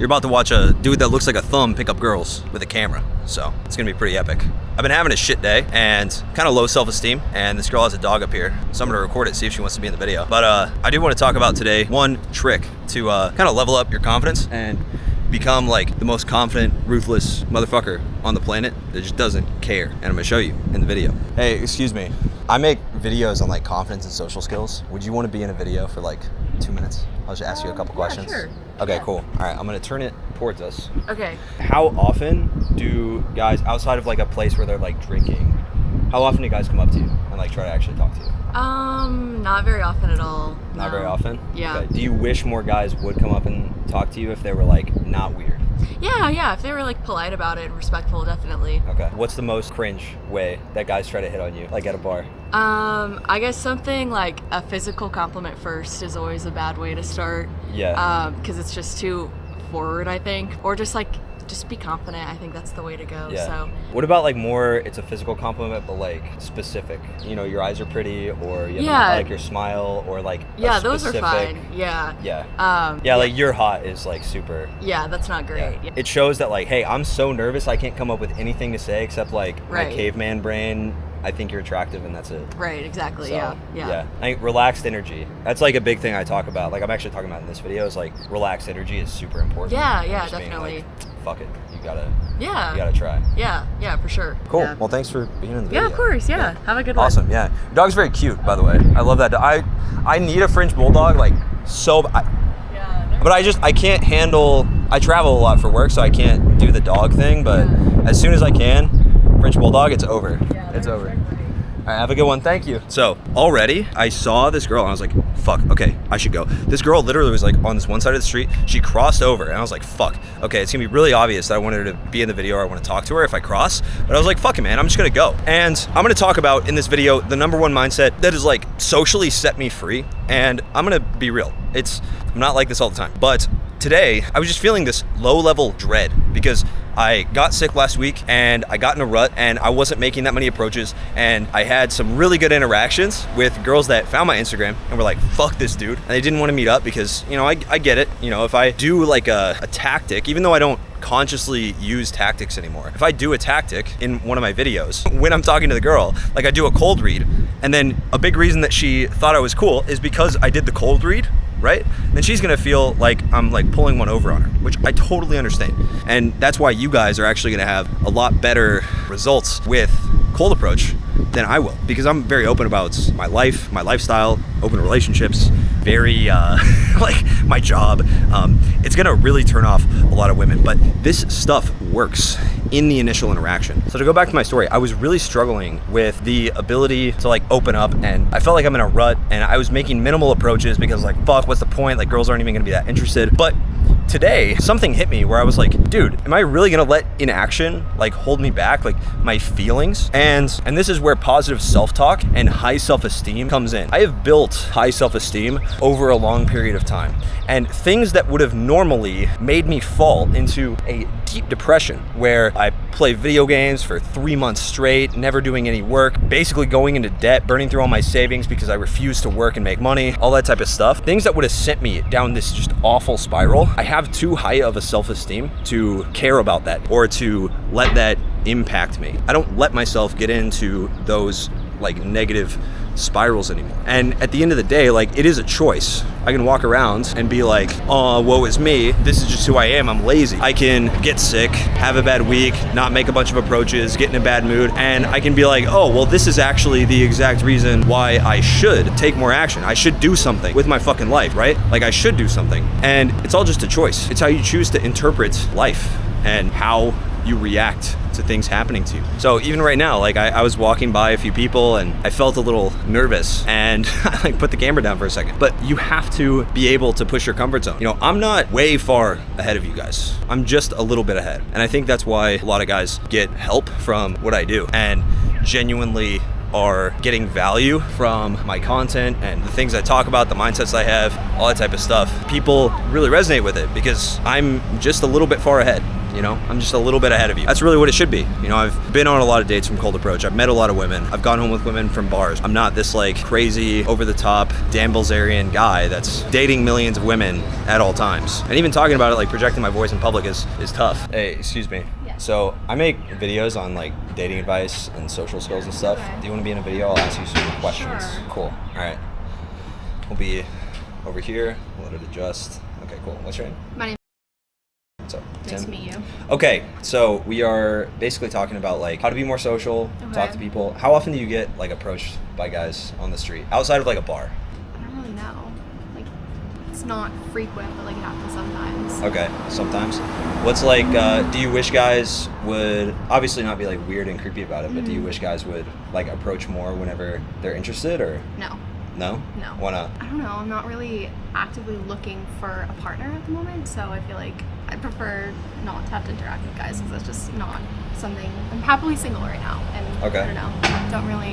You're about to watch a dude that looks like a thumb pick up girls with a camera, so it's gonna be pretty epic. I've been having a shit day and kind of low self-esteem, and this girl has a dog up here, so I'm gonna record it, see if she wants to be in the video. But I do want to talk about today one trick to kind of level up your confidence and become like the most confident, ruthless motherfucker on the planet that just doesn't care, and I'm gonna show you in the video. Hey, excuse me. I make videos on like confidence and social skills. Would you want to be in a video for like 2 minutes? I'll just ask you a couple questions. Sure. Okay, Yeah. cool. All right, I'm gonna turn it towards us. Okay. How often do guys, outside of like a place where they're like drinking, how often do guys come up to you and like try to actually talk to you? Not very often at all. Not very often? Yeah. Okay. Do you wish more guys would come up and talk to you if they were like not weird? Yeah. If they were like polite about it and respectful, definitely. Okay. What's the most cringe way that guys try to hit on you, like at a bar? I guess something like a physical compliment first is always a bad way to start. Yeah. Because it's just too forward, I think. Or just be confident. I think that's the way to go. Yeah. So. What about like more, it's a physical compliment, but like specific? You know, your eyes are pretty, or you know, Yeah. I like your smile, or like Yeah, a those are specific- fine. Yeah. Yeah. Like you're hot is like super. Yeah, that's not great. Yeah. It shows that like, hey, I'm so nervous I can't come up with anything to say except like my Right. caveman brain. I think you're attractive and that's it. Right, exactly. So, Yeah. I think relaxed energy. That's like a big thing I talk about. Like I'm actually talking about in this video is like relaxed energy is super important. Yeah, And yeah, just being definitely. like, fuck it. You gotta Yeah. try. Yeah, for sure. Cool. Yeah. Well, thanks for being in the video. Yeah, of course. Yeah. Have a good one. Awesome. Yeah. Your dog's very cute, by the way. I love that. I need a French bulldog like so. Yeah. But I can't handle. I travel a lot for work, so I can't do the dog thing. But as soon as I can, French bulldog, it's over. Yeah, It's they're over. pretty. All right, have a good one. Thank you. So already I saw this girl and I was like, fuck, okay, I should go. This girl literally was like on this one side of the street. She crossed over and I was like, fuck, okay, it's gonna be really obvious that I wanted her to be in the video or I want to talk to her if I cross. But I was like, fuck it, man, I'm just gonna go. And I'm gonna talk about in this video the number one mindset that has like socially set me free. And I'm gonna be real. I'm not like this all the time. But today I was just feeling this low level dread because I got sick last week and I got in a rut and I wasn't making that many approaches, and I had some really good interactions with girls that found my Instagram and were like, fuck this dude, and they didn't want to meet up because, you know, I get it. You know, if I do like a tactic, even though I don't consciously use tactics anymore, if I do a tactic in one of my videos when I'm talking to the girl, like I do a cold read, and then a big reason that she thought I was cool is because I did the cold read, right? Then she's gonna feel like I'm like pulling one over on her, which I totally understand. And that's why you guys are actually gonna have a lot better results with cold approach than I will, because I'm very open about my life, my lifestyle, open relationships, very like my job. It's gonna really turn off a lot of women, but this stuff works in the initial interaction. So to go back to my story, I was really struggling with the ability to like open up, and I felt like I'm in a rut and I was making minimal approaches because like, fuck, what's the point? Like girls aren't even gonna be that interested. But today something hit me where I was like, dude, am I really gonna let inaction like hold me back, like my feelings? And this is where positive self-talk and high self-esteem comes in. I have built high self-esteem over a long period of time, and things that would have normally made me fall into a deep depression where I play video games for 3 months straight, never doing any work, basically going into debt, burning through all my savings because I refused to work and make money, all that type of stuff. Things that would have sent me down this just awful spiral. I have too high of a self-esteem to care about that or to let that impact me. I don't let myself get into those like negative spirals anymore. And at the end of the day, like it is a choice. I can walk around and be like, oh, woe is me. This is just who I am. I'm lazy. I can get sick, have a bad week, not make a bunch of approaches, get in a bad mood. And I can be like, oh, well, this is actually the exact reason why I should take more action. I should do something with my fucking life, right? Like I should do something. And it's all just a choice. It's how you choose to interpret life and how you react to things happening to you. So even right now, like I was walking by a few people and I felt a little nervous and I like put the camera down for a second. But you have to be able to push your comfort zone. You know, I'm not way far ahead of you guys. I'm just a little bit ahead. And I think that's why a lot of guys get help from what I do and genuinely are getting value from my content and the things I talk about, the mindsets I have, all that type of stuff. People really resonate with it because I'm just a little bit far ahead. you know? I'm just a little bit ahead of you. That's really what it should be. You know, I've been on a lot of dates from cold approach. I've met a lot of women. I've gone home with women from bars. I'm not this like crazy, over the top, Dan Bilzerian guy that's dating millions of women at all times. And even talking about it, like projecting my voice in public is tough. Hey, excuse me. So I make videos on like dating advice and social skills and stuff. Okay. Do you want to be in a video? I'll ask you some questions. Sure. Cool. All right. We'll be over here. Let it adjust. Okay, cool. What's your name? My name What's up? is nice to meet you. Okay, so we are basically talking about like how to be more social, talk to people. How often do you get like approached by guys on the street outside of like a bar? I don't really know. Like, it's not frequent, but like it happens sometimes. Okay, sometimes. What's like, do you wish guys would, obviously not be like weird and creepy about it, but do you wish guys would like approach more whenever they're interested, or? No. No? No. Why not? I don't know. I'm not really actively looking for a partner at the moment, so I feel like I prefer not to have to interact with guys because that's just not something. I'm happily single right now, and Okay. I don't know. Don't really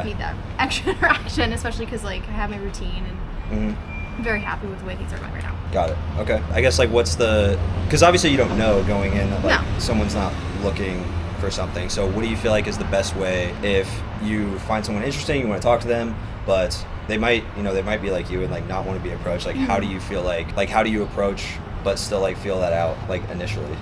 need that extra interaction, especially because like I have my routine and I'm very happy with the way things are going right now. Got it. Okay. I guess like what's the, because obviously you don't know going in that like someone's not looking for something. So what do you feel like is the best way if you find someone interesting, you want to talk to them, but they might be like you and like not want to be approached. Like how do you feel like how do you approach but still like feel that out like initially?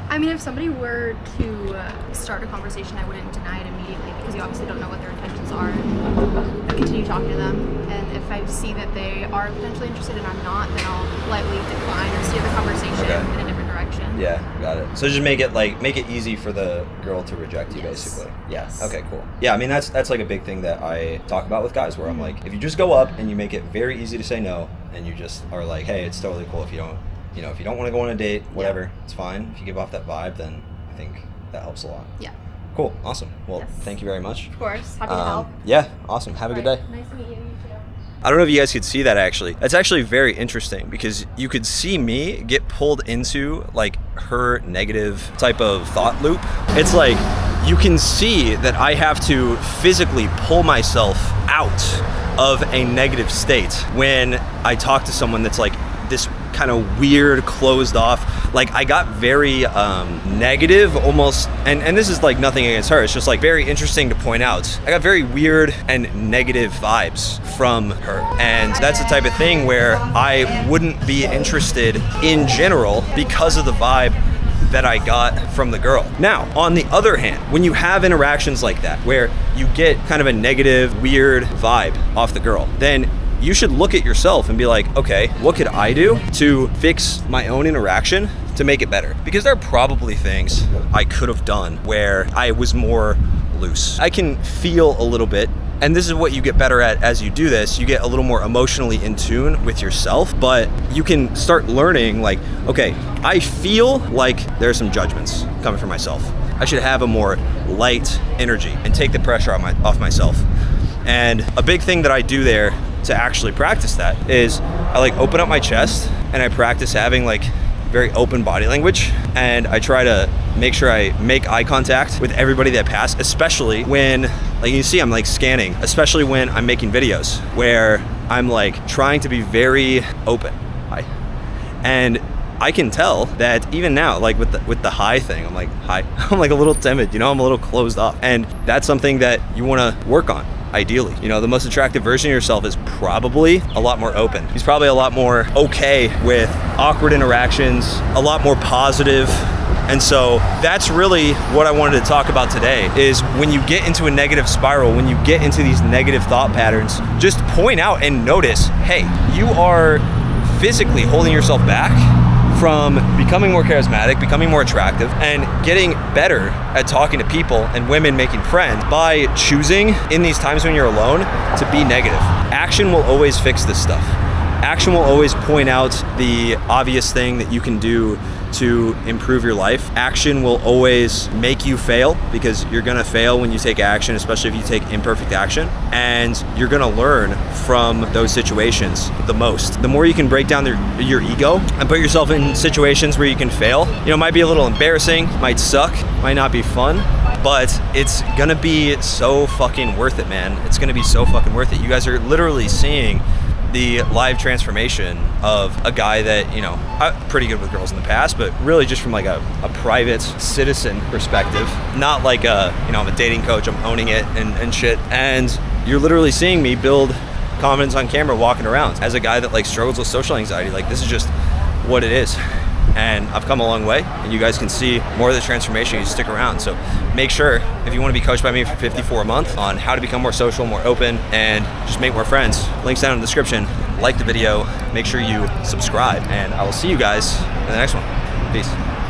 I mean, if somebody were to start a conversation, I wouldn't deny it immediately because you obviously don't know what their intentions are. I continue talking to them, and if I see that they are potentially interested and I'm not, then I'll politely decline or steer the conversation in a different direction. Yeah, got it. So just make it easy for the girl to reject you, basically. Yeah. Yes. Okay, cool. Yeah, I mean that's like a big thing that I talk about with guys, where I'm like, if you just go up and you make it very easy to say no, and you just are like, hey, it's totally cool if you don't. You know, if you don't want to go on a date, whatever, it's fine. If you give off that vibe, then I think that helps a lot. Yeah. Cool. Awesome. Well, thank you very much. Of course. Happy to help. Yeah. Awesome. Have a good day. Nice to meet you. You too. I don't know if you guys could see that actually. That's actually very interesting because you could see me get pulled into like her negative type of thought loop. It's like you can see that I have to physically pull myself out of a negative state when I talk to someone that's like this kind of weird, closed off. Like I got very negative almost, and this is like nothing against her, it's just like very interesting to point out. I got very weird and negative vibes from her, and that's the type of thing where I wouldn't be interested in general because of the vibe that I got from the girl. Now, on the other hand, when you have interactions like that, where you get kind of a negative, weird vibe off the girl, then you should look at yourself and be like, okay, what could I do to fix my own interaction to make it better? Because there are probably things I could have done where I was more loose. I can feel a little bit, and this is what you get better at as you do this. You get a little more emotionally in tune with yourself, but you can start learning like, okay, I feel like there's some judgments coming from myself. I should have a more light energy and take the pressure off myself. And a big thing that I do there to actually practice that is I like open up my chest and I practice having like very open body language, and I try to make sure I make eye contact with everybody that passes, especially when, like you see, I'm like scanning, especially when I'm making videos where I'm like trying to be very open. Hi. And I can tell that even now, like with the hi thing, I'm like, hi. I'm like a little timid, you know, I'm a little closed off. And that's something that you want to work on. Ideally, you know, the most attractive version of yourself is probably a lot more open. He's probably a lot more okay with awkward interactions, a lot more positive. And so that's really what I wanted to talk about today, is when you get into a negative spiral, when you get into these negative thought patterns, just point out and notice, hey, you are physically holding yourself back from becoming more charismatic, becoming more attractive, and getting better at talking to people and women, making friends, by choosing in these times when you're alone to be negative. Action will always fix this stuff. Action will always point out the obvious thing that you can do to improve your life. Action will always make you fail, because you're gonna fail when you take action, especially if you take imperfect action, and you're gonna learn from those situations the most. The more you can break down your ego and put yourself in situations where you can fail, you know, it might be a little embarrassing, might suck, might not be fun, but it's gonna be so fucking worth it, man. It's gonna be so fucking worth it. You guys are literally seeing the live transformation of a guy that, you know, I'm pretty good with girls in the past, but really just from like a private citizen perspective, not like I'm a dating coach, I'm owning it and shit. And you're literally seeing me build confidence on camera walking around as a guy that like struggles with social anxiety. Like, this is just what it is. And I've come a long way, and you guys can see more of the transformation. You stick around. So make sure, if you want to be coached by me for $54 a month on how to become more social, more open, and just make more friends, links down in the description. Like the video, make sure you subscribe, and I will see you guys in the next one. Peace.